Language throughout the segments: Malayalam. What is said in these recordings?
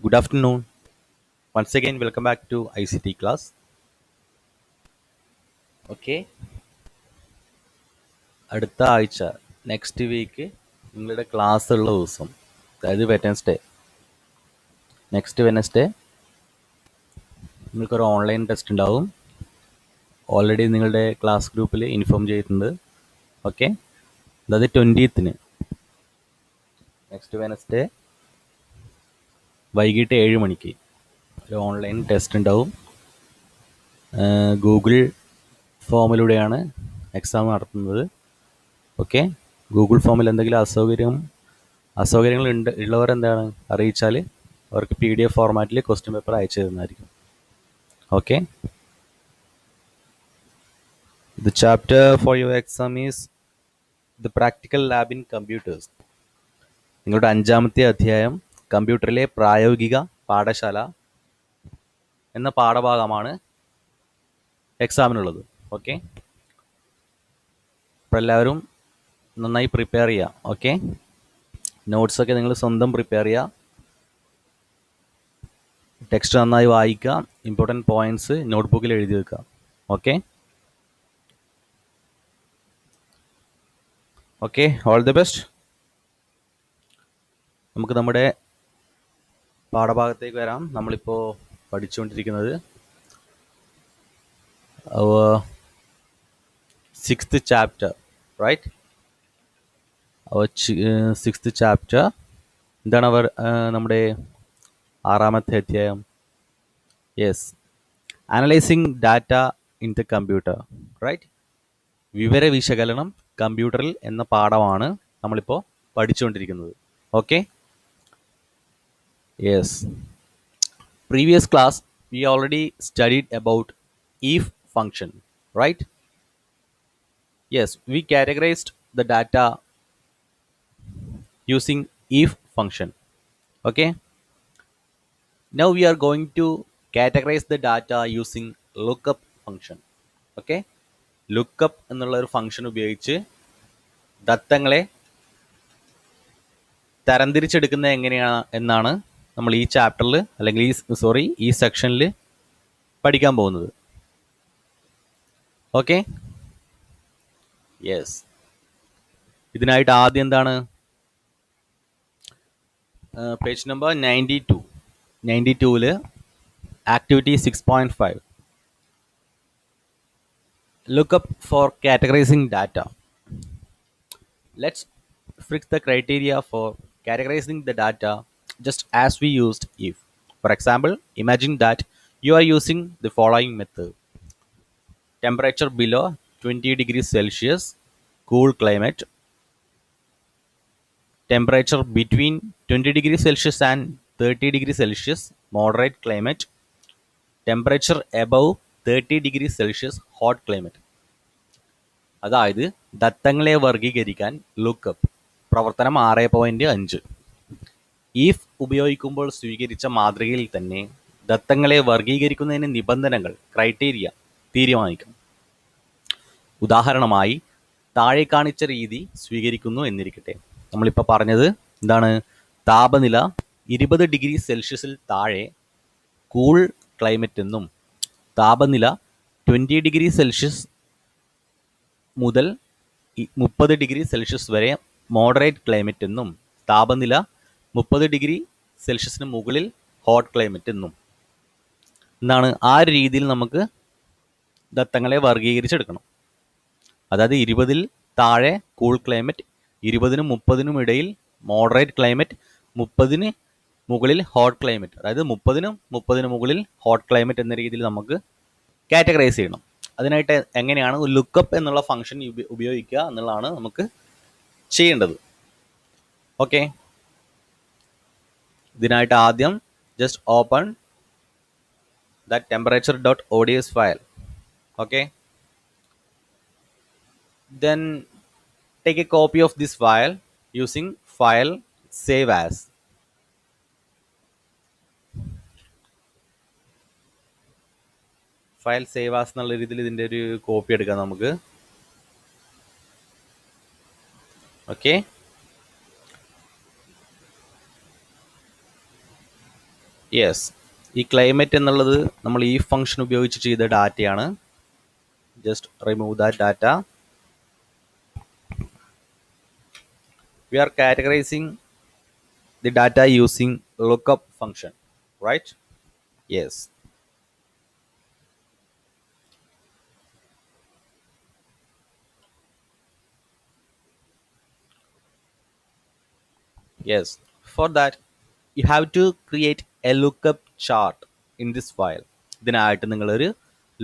Good afternoon. Once again, welcome back to ICT class. Okay. അടുത്ത ആഴ്ച നെക്സ്റ്റ് വീക്ക് നിങ്ങളുടെ ക്ലാസ് ഉള്ള ദിവസം അതായത് വെനസ്ഡേ വെനസ്ഡേ നിങ്ങൾക്കൊരു ഓൺലൈൻ ടെസ്റ്റ് ഉണ്ടാവും. ഓൾറെഡി നിങ്ങളുടെ ക്ലാസ് ഗ്രൂപ്പിൽ ഇൻഫോം ചെയ്തിട്ടുണ്ട്. ഓക്കെ, അതായത് 20th നെക്സ്റ്റ് വെനസ്ഡേ വൈകിട്ട് 7 മണിക്ക് ഒരു ഓൺലൈൻ ടെസ്റ്റ് ഉണ്ടാവും. ഗൂഗിൾ ഫോമിലൂടെയാണ് എക്സാം നടത്തുന്നത്. ഓക്കെ, ഗൂഗിൾ ഫോമിൽ എന്തെങ്കിലും അസൗകര്യങ്ങൾ ഉള്ളവർ എന്താണ് അറിയിച്ചാൽ അവർക്ക് PDF ഫോർമാറ്റിൽ ക്വസ്റ്റ്യൻ പേപ്പർ അയച്ചു തരുന്നതായിരിക്കും. Okay, the chapter for your exam is the practical lab in computers. നിങ്ങളുടെ 5ാമത്തെ അധ്യായം കമ്പ്യൂട്ടറിലെ പ്രായോഗിക പാഠശാല എന്ന പാഠഭാഗമാണ് എക്സാമിനുള്ളത്. ഓക്കെ, അപ്പോൾ എല്ലാവരും നന്നായി പ്രിപ്പയർ ചെയ്യുക. ഓക്കെ, നോട്ട്സൊക്കെ നിങ്ങൾ സ്വന്തം പ്രിപ്പയർ ചെയ്യുക. ടെക്സ്റ്റ് നന്നായി വായിക്കുക. ഇമ്പോർട്ടൻറ്റ് പോയിന്റ്സ് നോട്ട്ബുക്കിൽ എഴുതി വെക്കുക. Okay, all the best. നമുക്ക് നമ്മുടെ പാഠഭാഗത്തേക്ക് വരാം. നമ്മളിപ്പോൾ പഠിച്ചുകൊണ്ടിരിക്കുന്നത് 6th ചാപ്റ്റർ, റൈറ്റ്? അവർ 6th ചാപ്റ്റർ എന്താണ്? നമ്മുടെ 6ാമത്തെ അധ്യായം. Yes, analysing data in the computer, right? വിവര വിശകലനം കമ്പ്യൂട്ടറിൽ എന്ന പാഠമാണ് നമ്മളിപ്പോൾ പഠിച്ചുകൊണ്ടിരിക്കുന്നത്. Okay, yes. Previous class we already studied about if function, right? Yes, we categorized the data using if function. Okay, now we are going to categorize the data using lookup function. Okay, lookup എന്നുള്ള ഒരു ഫംഗ്ഷൻ ഉപയോഗിച്ച് ദത്തങ്ങളെ തരംതിരിച്ചെടുക്കുന്നത് എങ്ങനെയാണ് എന്നാണ് നമ്മൾ ഈ ചാപ്റ്ററിൽ അല്ലെങ്കിൽ ഈ സെക്ഷനിൽ പഠിക്കാൻ പോകുന്നത്. Okay, yes. ഇതിനായിട്ട് ആദ്യം എന്താണ്? Page number 92 activity 6.5 lookup for categorizing data. Let's fix the criteria for categorizing the data just as we used if. For example, imagine that you are using the following method: temperature below 20 degrees Celsius, cool climate; temperature between 20 degrees Celsius and 30 degrees Celsius, moderate climate; temperature above 30 degrees Celsius, hot climate. അതായത് ദത്തങ്ങളെ വർഗീകരിക്കാൻ ലുക്കപ്പ് പ്രവർത്തനം 6.5. ഈഫ് ഉപയോഗിക്കുമ്പോൾ സ്വീകരിച്ച മാതൃകയിൽ തന്നെ ദത്തങ്ങളെ വർഗീകരിക്കുന്നതിന് നിബന്ധനകൾ, ക്രൈറ്റീരിയ തീരുമാനിക്കാം. ഉദാഹരണമായി താഴെ കാണിച്ച രീതി സ്വീകരിക്കുന്നു എന്നിരിക്കട്ടെ. നമ്മളിപ്പോൾ പറഞ്ഞത് എന്താണ്? താപനില 20 ഡിഗ്രി സെൽഷ്യസിൽ താഴെ കൂൾ ക്ലൈമറ്റ് എന്നും, താപനില 20 ഡിഗ്രി സെൽഷ്യസ് മുതൽ 30 ഡിഗ്രി സെൽഷ്യസ് വരെ മോഡറേറ്റ് ക്ലൈമറ്റ് എന്നും, താപനില 30 ഡിഗ്രി സെൽഷ്യസിന് മുകളിൽ ഹോട്ട് ക്ലൈമറ്റ് എന്നും എന്താണ്? ആ രീതിയിൽ നമുക്ക് ദത്തങ്ങളെ വർഗീകരിച്ചെടുക്കണം. അതായത് 20-ൽ താഴെ കൂൾ ക്ലൈമറ്റ്, 20-നും 30-നും ഇടയിൽ മോഡറേറ്റ് ക്ലൈമറ്റ്, 30-ന് മുകളിൽ ഹോട്ട് ക്ലൈമറ്റ്. അതായത് 30-നും മുകളിൽ ഹോട്ട് ക്ലൈമറ്റ് എന്ന രീതിയിൽ നമുക്ക് കാറ്റഗറൈസ് ചെയ്യണം. അതിനായിട്ട് എങ്ങനെയാണ് ലുക്കപ്പ് എന്നുള്ള ഫംഗ്ഷൻ ഉപയോഗിക്കുക എന്നുള്ളതാണ് നമുക്ക് ചെയ്യേണ്ടത്. ഓക്കെ, ഇതിനായിട്ട് ആദ്യം just open the temperature.ods file. Okay, then take a copy of this file using file save as. File save as എന്നുള്ള രീതിയിൽ ഇതിൻ്റെ ഒരു കോപ്പി എടുക്കാം നമുക്ക്. ഓക്കെ, യെസ്, ഈ ക്ലൈമറ്റ് എന്നുള്ളത് നമ്മൾ ഈ ഫംഗ്ഷൻ ഉപയോഗിച്ച് ചെയ്ത ഡാറ്റയാണ്. Just remove that data. We are categorizing the data using lookup function, right? Yes. Yes. For that, you have to create a lookup chart in this file. ഇതിനായിട്ട് നിങ്ങളൊരു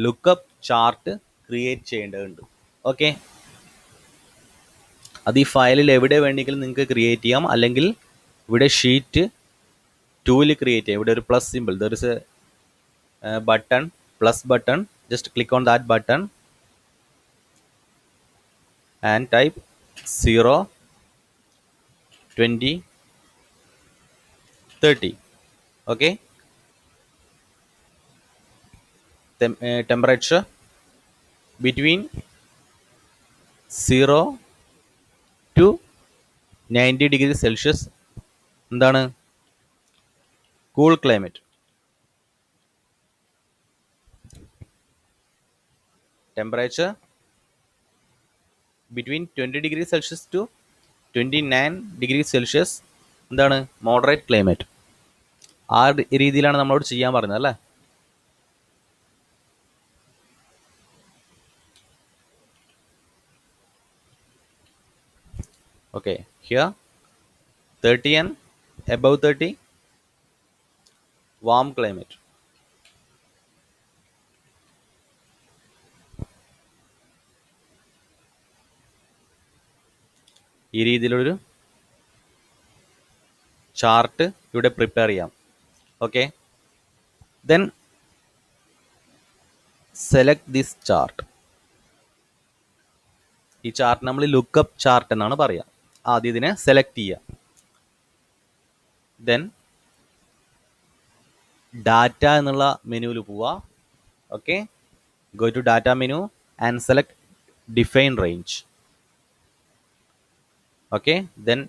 ലുക്കപ്പ് ചാർട്ട് ക്രിയേറ്റ് ചെയ്യേണ്ടതുണ്ട്. ഓക്കെ, അത് ഈ ഫയലിൽ എവിടെ വേണമെങ്കിലും നിങ്ങൾക്ക് ക്രിയേറ്റ് ചെയ്യാം, അല്ലെങ്കിൽ ഇവിടെ ഷീറ്റ് 2 ക്രിയേറ്റ് ചെയ്യാം. ഇവിടെ ഒരു plus simple, there is A button, plus button. Just click on that button and type 0, 20, 30. Okay, temperature between 0 to 90 degrees Celsius. എന്താണ്? Cool climate. Temperature between 20 degree Celsius to 29 degree Celsius. എന്താണ്? Moderate climate. ആ രീതിയിലാണ് നമ്മളോട് ചെയ്യാൻ പറഞ്ഞത് അല്ലേ? Okay, here 30 and above 30 warm climate. ഈ രീതിയിലൊരു ചാർട്ട് ഇവിടെ പ്രിപ്പയർ ചെയ്യാം. Okay, then select this chart. ഈ ചാർട്ട് നമ്മൾ ലുക്കപ്പ് ചാർട്ട് എന്നാണ് പറയുക. ആദ്യം ഇതിനെ സെലക്ട് ചെയ്യുക. ദെൻ ഡാറ്റ എന്നുള്ള മെനുവിൽ പോവുക. Okay, go to data menu and select define range. Okay, then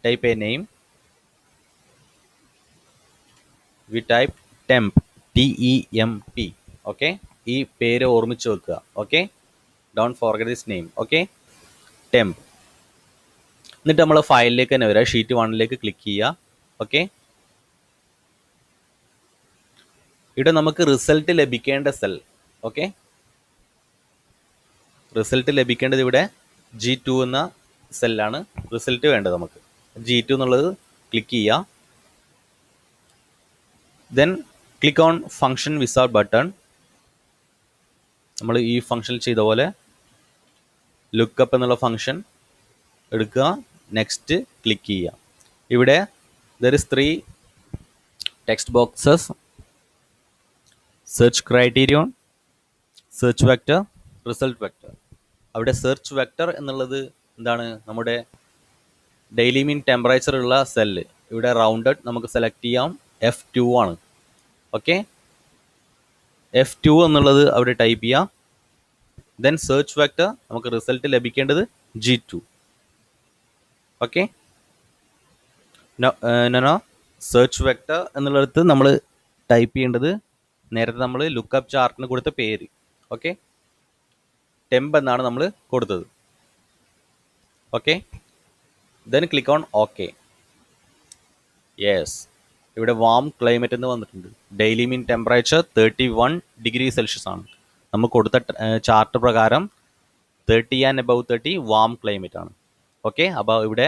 type a name. We type temp, TEMP. Okay, ഈ പേര് ഓർമ്മിച്ച് വെക്കുക. Okay, don't forget this name. Okay, temp. എന്നിട്ട് നമ്മൾ ഫയലിലേക്ക് തന്നെ വരിക. ഷീറ്റ് 1 ക്ലിക്ക് ചെയ്യുക. ഓക്കെ, ഇവിടെ നമുക്ക് റിസൾട്ട് ലഭിക്കേണ്ട സെൽ. ഓക്കെ, റിസൾട്ട് ലഭിക്കേണ്ടത് ഇവിടെ G2 എന്ന സെല്ലാണ് റിസൾട്ട് വേണ്ടത് നമുക്ക്. G2 എന്നുള്ളത് ക്ലിക്ക് ചെയ്യുക. Then click on function without button. നമ്മൾ ഈ ഫംഗ്ഷനിൽ ചെയ്ത പോലെ ലുക്കപ്പ് എന്നുള്ള ഫംഗ്ഷൻ എടുക്കുക. നെക്സ്റ്റ് ക്ലിക്ക് ചെയ്യുക. ഇവിടെ there is 3 text boxes: search criterion, search vector, result vector. അവിടെ സെർച്ച് വെക്റ്റർ എന്നുള്ളത് എന്താണ്? നമ്മുടെ ഡെയിലി മീൻ ടെമ്പറേച്ചർ ഉള്ള സെല്ല്. ഇവിടെ റൗണ്ടഡ് നമുക്ക് സെലക്ട് ചെയ്യാം. F2 ആണ്. ഓക്കെ, F2 എന്നുള്ളത് അവിടെ ടൈപ്പ് ചെയ്യാം. ദെൻ സെർച്ച് വെക്റ്റർ, നമുക്ക് റിസൾട്ട് ലഭിക്കേണ്ടത് G2. Okay, no search vector എന്നുള്ളിടത്ത് നമ്മൾ ടൈപ്പ് ചെയ്യേണ്ടത് നേരത്തെ നമ്മൾ ലുക്കപ്പ് ചാർട്ടിന് കൊടുത്ത പേര്. ഓക്കെ, ടെമ്പ് എന്നാണ് നമ്മൾ കൊടുത്തത്. Okay, then click on okay. Yes, ഇവിടെ വാം ക്ലൈമറ്റ് എന്ന് വന്നിട്ടുണ്ട്. Daily mean temperature 31 degree Celsius ആണ്. നമ്മൾ കൊടുത്ത ചാർട്ട് പ്രകാരം 30 and above 30 വാം ക്ലൈമറ്റ് ആണ്. ഓക്കെ, അപ്പോൾ ഇവിടെ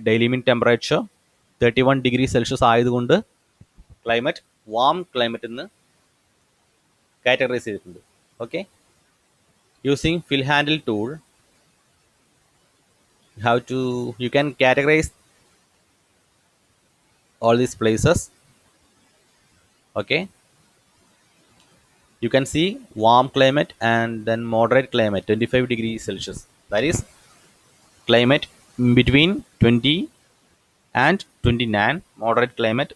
daily mean temperature 31 degree Celsius ആയതുകൊണ്ട് ക്ലൈമറ്റ് വാം ക്ലൈമറ്റ് എന്ന് കാറ്റഗറൈസ് ചെയ്തിട്ടുണ്ട്. Okay, using fill handle tool, you can categorize all these places. Okay, you can see warm climate and then moderate climate 25 degrees Celsius. That is climate between 20 and 29, moderate climate,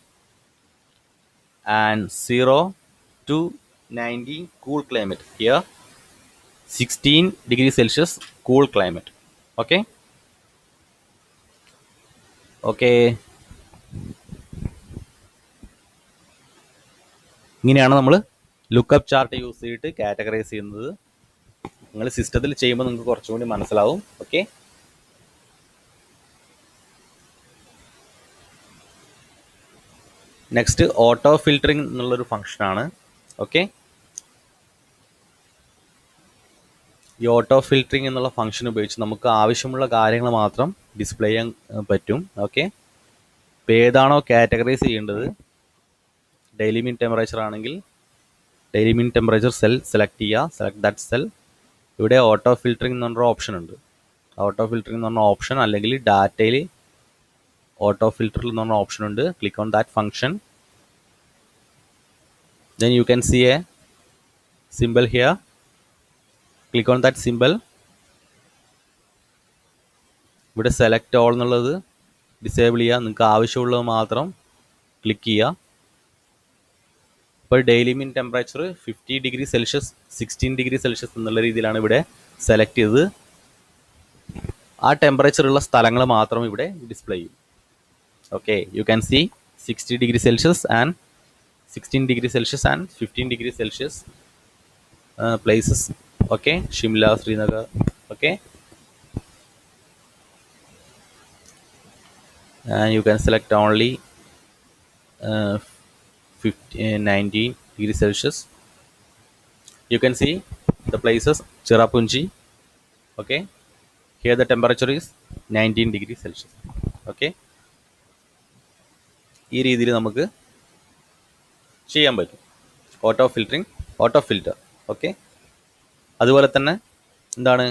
and 0 to 90 cool climate. Here 16 degrees Celsius cool climate. Okay, okay, ഇങ്ങനെയാണ് നമ്മൾ ലുക്കപ്പ് ചാർട്ട് യൂസ് ചെയ്തിട്ട് കാറ്റഗറൈസ് ചെയ്യുന്നത്. നിങ്ങൾ സിസ്റ്റത്തിൽ ചെയ്യുമ്പോൾ നിങ്ങൾക്ക് കുറച്ചും കൂടി മനസ്സിലാവും. ഓക്കെ, നെക്സ്റ്റ് ഓട്ടോ ഫിൽറ്ററിംഗ് എന്നുള്ളൊരു ഫംഗ്ഷനാണ്. ഓക്കെ, ഈ ഓട്ടോ ഫിൽറ്ററിംഗ് എന്നുള്ള ഫംഗ്ഷൻ ഉപയോഗിച്ച് നമുക്ക് ആവശ്യമുള്ള കാര്യങ്ങൾ മാത്രം ഡിസ്പ്ലേ ചെയ്യാൻ പറ്റും. ഓക്കെ, ഇപ്പോൾ ഏതാണോ കാറ്റഗറൈസ് ചെയ്യേണ്ടത്, ഡെയിലി മീൻ ടെമ്പറേച്ചർ ആണെങ്കിൽ daily mean temperature cell select ചെയ്യുക, സെലക്ട് ദാറ്റ് സെൽ. ഇവിടെ ഓട്ടോ ഫിൽറ്ററിംഗ് എന്ന് പറഞ്ഞൊരു ഓപ്ഷൻ ഉണ്ട്. ഓട്ടോ ഫിൽറ്ററിംഗ് എന്ന് പറഞ്ഞ ഓപ്ഷൻ അല്ലെങ്കിൽ ഡാറ്റയിൽ ഓട്ടോ ഫിൽറ്ററിൽ എന്ന് പറഞ്ഞ ഓപ്ഷൻ ഉണ്ട്. Click on that function. Then you can see a symbol here. Click on that symbol. ഇവിടെ സെലക്ട് ഓൾ എന്നുള്ളത് ഡിസേബിൾ ചെയ്യുക. നിങ്ങൾക്ക് ആവശ്യമുള്ളത് മാത്രം ക്ലിക്ക് ചെയ്യുക. ഇപ്പോൾ daily mean temperature 50 degree Celsius 16 degree Celsius എന്നുള്ള രീതിയിലാണ് ഇവിടെ സെലക്ട് ചെയ്തത്. ആ ടെമ്പറേച്ചർ ഉള്ള സ്ഥലങ്ങൾ മാത്രം ഇവിടെ ഡിസ്പ്ലേ ചെയ്യും. Okay, you can see 60 degree Celsius and 16 degree Celsius and 15 degree Celsius places. Okay, Shimla, Srinagar. Okay, and you can select only 19 degree Celsius. You can see the places Cherrapunji. Okay, here the temperature is 19 degree Celsius. Okay, ഈ രീതിയിൽ നമുക്ക് ചെയ്യാൻ പറ്റും auto filtering, auto filter. Okay, അതുപോലെ തന്നെ എന്താണ്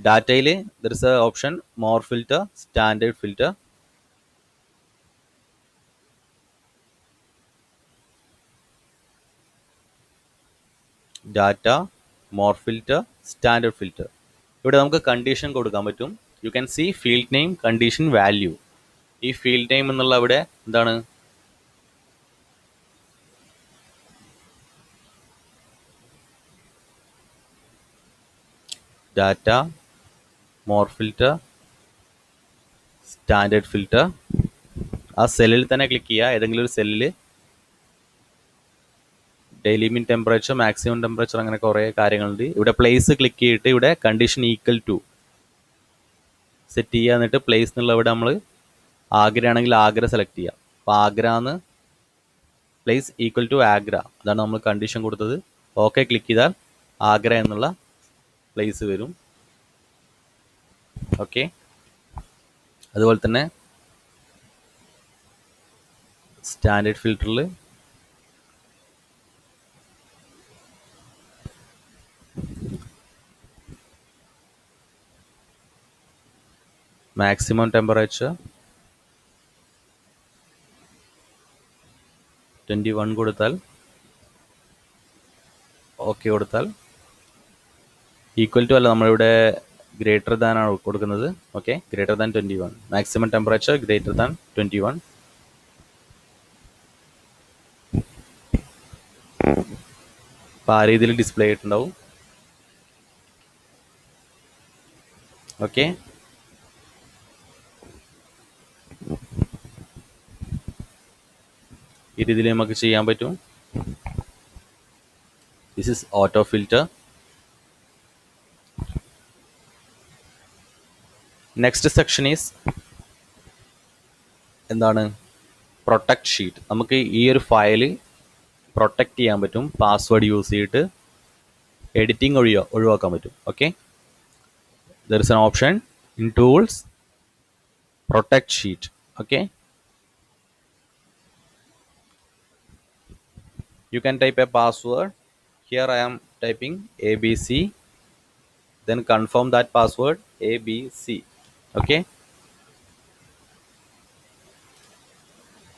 ഡാറ്റയിൽ there is a option more filter, standard filter. Data, more filter, standard filter. ഇവിടെ നമുക്ക് കണ്ടീഷൻ കൊടുക്കാൻ പറ്റും. You can see field name, condition, value. ഈ ഫീൽഡ് നെയിം എന്നുള്ള ഇവിടെ എന്താണ് data, more filter, standard filter. ആ സെല്ലിൽ തന്നെ ക്ലിക്ക് ചെയ്യുക. ഏതെങ്കിലും ഒരു സെല്ലിൽ daily mean temperature, maximum temperature, അങ്ങനെ കുറേ കാര്യങ്ങളുണ്ട്. ഇവിടെ പ്ലേസ് ക്ലിക്ക് ചെയ്തിട്ട് ഇവിടെ കണ്ടീഷൻ ഈക്വൽ ടു സെറ്റ് ചെയ്യുക. എന്നിട്ട് പ്ലേസ് എന്നുള്ള ഇവിടെ നമ്മൾ ആഗ്ര ആണെങ്കിൽ ആഗ്ര സെലക്ട് ചെയ്യുക. അപ്പോൾ ആഗ്ര എന്ന് പ്ലേസ് ഈക്വൽ ടു ആഗ്ര, അതാണ് നമ്മൾ കണ്ടീഷൻ കൊടുത്തത്. ഓക്കെ ക്ലിക്ക് ചെയ്താൽ ആഗ്ര എന്നുള്ള പ്ലേസ് വരും. ഓക്കെ, അതുപോലെ തന്നെ സ്റ്റാൻഡേർഡ് ഫിൽറ്ററിൽ മാക്സിമം ടെമ്പറേച്ചർ 21 കൊടുത്താൽ, ഓക്കെ കൊടുത്താൽ, ഈക്വൽ ടു അല്ല, നമ്മളിവിടെ ഗ്രേറ്റർ ദാൻ ആണ് കൊടുക്കുന്നത്. Okay, greater than 21, maximum temperature greater than 21. അപ്പോൾ ആ രീതിയിൽ ഡിസ്പ്ലേ ആയിട്ടുണ്ടാവും. ഓക്കെ, ഈ രീതിയിൽ നമുക്ക് ചെയ്യാൻ പറ്റും. This is auto filter. Next section is എന്താണ് പ്രൊട്ടക്ട് ഷീറ്റ്. നമുക്ക് ഈ ഒരു ഫയൽ പ്രൊട്ടക്റ്റ് ചെയ്യാൻ പറ്റും. പാസ്വേഡ് യൂസ് ചെയ്തിട്ട് എഡിറ്റിംഗ് ഒഴിവാക്കാൻ പറ്റും. Okay, there is an option in tools, protect sheet. Okay, you can type a password. Here I am typing ABC, then confirm that password ABC. Okay,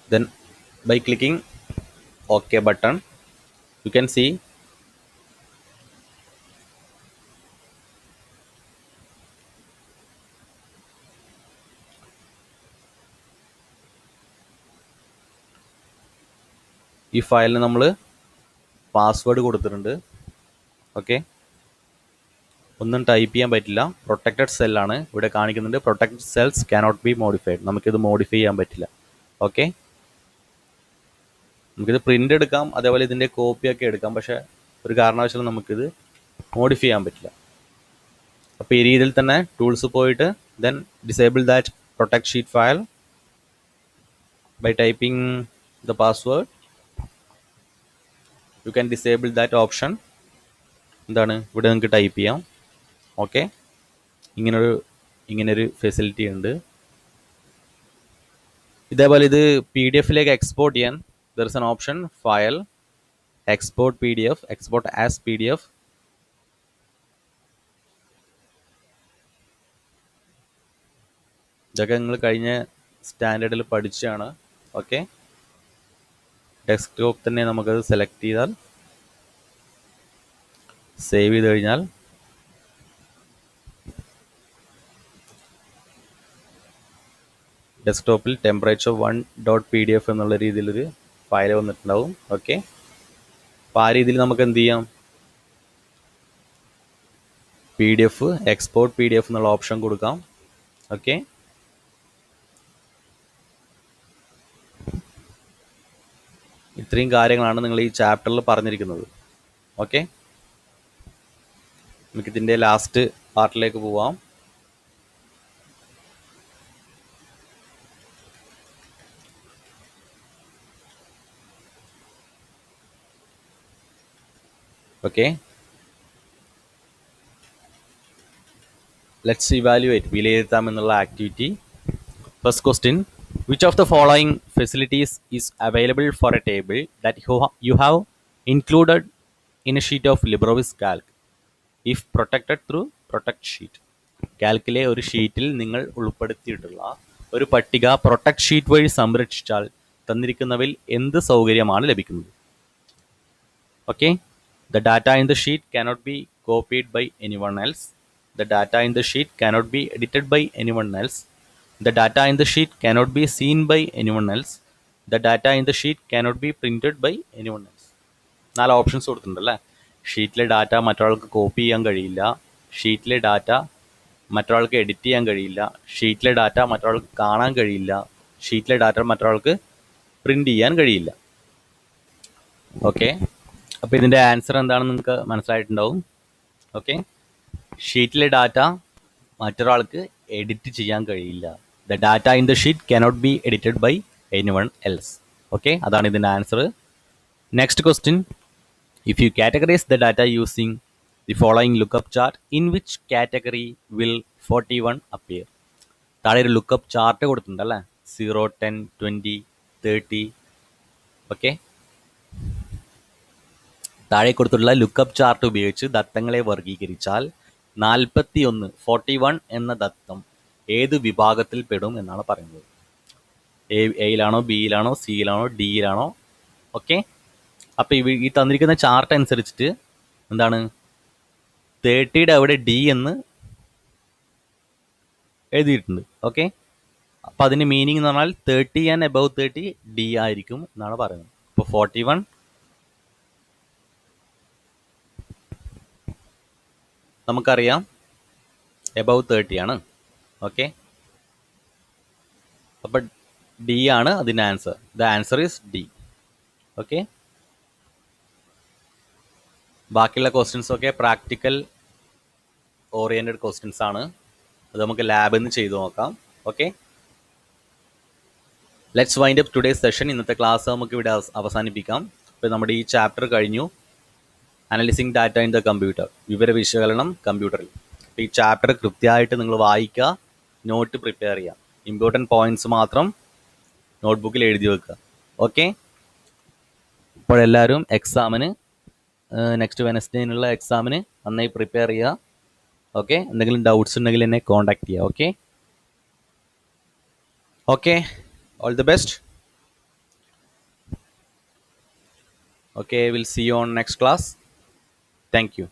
then by clicking OK button, you can see ഈ ഫയലിന് നമ്മൾ പാസ്വേഡ് കൊടുത്തിട്ടുണ്ട്. ഓക്കെ, ഒന്നും ടൈപ്പ് ചെയ്യാൻ പറ്റില്ല. പ്രൊട്ടക്റ്റഡ് സെല്ലാണ് ഇവിടെ കാണിക്കുന്നുണ്ട്. Protected cells cannot B modified. നമുക്കിത് മോഡിഫൈ ചെയ്യാൻ പറ്റില്ല. ഓക്കെ, നമുക്കിത് പ്രിൻ്റ് എടുക്കാം, അതേപോലെ ഇതിൻ്റെ കോപ്പിയൊക്കെ എടുക്കാം. പക്ഷേ ഒരു കാരണവശാലും നമുക്കിത് മോഡിഫൈ ചെയ്യാൻ പറ്റില്ല. അപ്പോൾ ഈ രീതിയിൽ തന്നെ ടൂൾസ് പോയിട്ട് then disable that protect sheet file by typing the password. You can disable that option. എന്താണ് ഇവിടെ നിങ്ങൾക്ക് ടൈപ്പ് ചെയ്യാം. ഓക്കെ, ഇങ്ങനൊരു ഫെസിലിറ്റി ഉണ്ട്. ഇതേപോലെ ഇത് PDF എക്സ്പോർട്ട് ചെയ്യാൻ there is an option file export PDF, export as PDF. ഇതൊക്കെ നിങ്ങൾ കഴിഞ്ഞ സ്റ്റാൻഡേർഡിൽ പഠിച്ചാണ്. ഓക്കെ, ഡെസ്ക്ടോപ്പ് തന്നെ നമുക്കത് സെലക്ട് ചെയ്താൽ സേവ് ചെയ്ത് കഴിഞ്ഞാൽ ഡെസ്ക്ടോപ്പിൽ ടെമ്പറേച്ചർ 1.pdf എന്നുള്ള രീതിയിലൊരു ഫയൽ വന്നിട്ടുണ്ടാവും. ഓക്കെ, അപ്പോൾ ആ രീതിയിൽ നമുക്ക് എന്ത് ചെയ്യാം, PDF എക്സ്പോർട്ട് PDF എന്നുള്ള ഓപ്ഷൻ കൊടുക്കാം. ഓക്കെ, ഇത്രയും കാര്യങ്ങളാണ് നിങ്ങൾ ഈ ചാപ്റ്ററിൽ പറഞ്ഞിരിക്കുന്നത്. ഓക്കെ, നമുക്കിതിൻ്റെ ലാസ്റ്റ് പാർട്ടിലേക്ക് പോവാം. ഓക്കെ, ലെറ്റ്സ് ഇവാലുവേറ്റ്, വിലയിരുത്താം എന്നുള്ള activity. First question, which of the following facilities is available for a table that you have included in a sheet of LibreOffice Calc if protected through protect sheet? കാൽക്കിലെ ഒരു ഷീറ്റിൽ നിങ്ങൾ ഉൾപ്പെടുത്തിയിട്ടുള്ള ഒരു പട്ടിക പ്രൊട്ടക്ട് ഷീറ്റ് വഴി സംരക്ഷിച്ചാൽ തന്നിരിക്കുന്നവയിൽ എന്ത് സൗകര്യമാണ് ലഭിക്കുന്നത്? Okay, the data in the sheet cannot be copied by anyone else. The data in the sheet cannot be edited by anyone else. The data in the sheet cannot be seen by anyone else. The data in the sheet cannot be printed by anyone else. 4 options കൊടുത്തിട്ടുണ്ടല്ലേ. ഷീറ്റിലെ ഡാറ്റ മറ്റൊരാൾക്ക് കോപ്പി ചെയ്യാൻ കഴിയില്ല, ഷീറ്റിലെ ഡാറ്റ മറ്റൊരാൾക്ക് എഡിറ്റ് ചെയ്യാൻ കഴിയില്ല, ഷീറ്റിലെ ഡാറ്റ മറ്റൊരാൾക്ക് കാണാൻ കഴിയില്ല, ഷീറ്റിലെ ഡാറ്റ മറ്റൊരാൾക്ക് പ്രിൻ്റ് ചെയ്യാൻ കഴിയില്ല. ഓക്കെ, അപ്പോൾ ഇതിൻ്റെ ആൻസർ എന്താണെന്ന് നിങ്ങൾക്ക് മനസ്സിലായിട്ടുണ്ടാവും. ഓക്കെ, ഷീറ്റിലെ ഡാറ്റ മറ്റൊരാൾക്ക് എഡിറ്റ് ചെയ്യാൻ കഴിയില്ല. The data in the sheet cannot be edited by anyone else. Okay, അതാണ് ഇതിൻ്റെ answer. Next question, if you categorize the data using the following lookup chart, in which category will 41 appear? താഴെ ഒരു ലുക്കപ്പ് ചാർട്ട് കൊടുത്തിട്ടുണ്ട് അല്ലേ, 0, 10, 20, 30. ഓക്കെ, താഴെ കൊടുത്തുള്ള ലുക്കപ്പ് ചാർട്ട് ഉപയോഗിച്ച് ദത്തങ്ങളെ വർഗീകരിച്ചാൽ 41 എന്ന ദത്തം ഏത് വിഭാഗത്തിൽ പെടും എന്നാണ് പറയുന്നത്. എയിലാണോ, ബിയിലാണോ, സിയിലാണോ, ഡിയിലാണോ? ഓക്കെ, അപ്പോൾ ഈ തന്നിരിക്കുന്ന ചാർട്ട് അനുസരിച്ചിട്ട് എന്താണ് 30യുടെ അവിടെ ഡി എന്ന് എഴുതിയിട്ടുണ്ട്. ഓക്കെ, അപ്പോൾ അതിന് മീനിങ് എന്ന് പറഞ്ഞാൽ 30 ആൻഡ് എബവ് 30 ഡി ആയിരിക്കും എന്നാണ് പറയുന്നത്. ഇപ്പോൾ 41 നമുക്കറിയാം എബവ് 30 ആണ്. ഓക്കെ, അപ്പം ഡി ആണ് അതിൻ്റെ answer. The answer is D. Okay, ബാക്കിയുള്ള ക്വസ്റ്റ്യൻസ് ഒക്കെ പ്രാക്ടിക്കൽ ഓറിയൻറ്റഡ് ക്വസ്റ്റ്യൻസ് ആണ്. അത് നമുക്ക് ലാബിൽ നിന്ന് ചെയ്തു നോക്കാം. Okay, let's wind up today's session. ഇന്നത്തെ ക്ലാസ് നമുക്ക് ഇവിടെ അവസാനിപ്പിക്കാം. ഇപ്പോൾ നമ്മുടെ ഈ ചാപ്റ്റർ കഴിഞ്ഞു, analysing data in the computer, വിവര വിശകലനം കമ്പ്യൂട്ടറിൽ. അപ്പോൾ ഈ ചാപ്റ്റർ കൃത്യമായിട്ട് നിങ്ങൾ വായിക്കുക, നോട്ട് പ്രിപ്പയർ ചെയ്യുക, ഇമ്പോർട്ടൻറ്റ് പോയിന്റ്സ് മാത്രം നോട്ട്ബുക്കിൽ എഴുതി വെക്കുക. ഓക്കെ, ഇപ്പോൾ എല്ലാവരും എക്സാമിന് നെക്സ്റ്റ് വെനസ്ഡേനുള്ള എക്സാമിന് നന്നായി പ്രിപ്പയർ ചെയ്യുക. ഓക്കെ, എന്തെങ്കിലും ഡൗട്ട്സ് ഉണ്ടെങ്കിൽ എന്നെ കോൺടാക്ട് ചെയ്യുക. Okay, okay, all the best. Okay, will see you on next class. Thank U.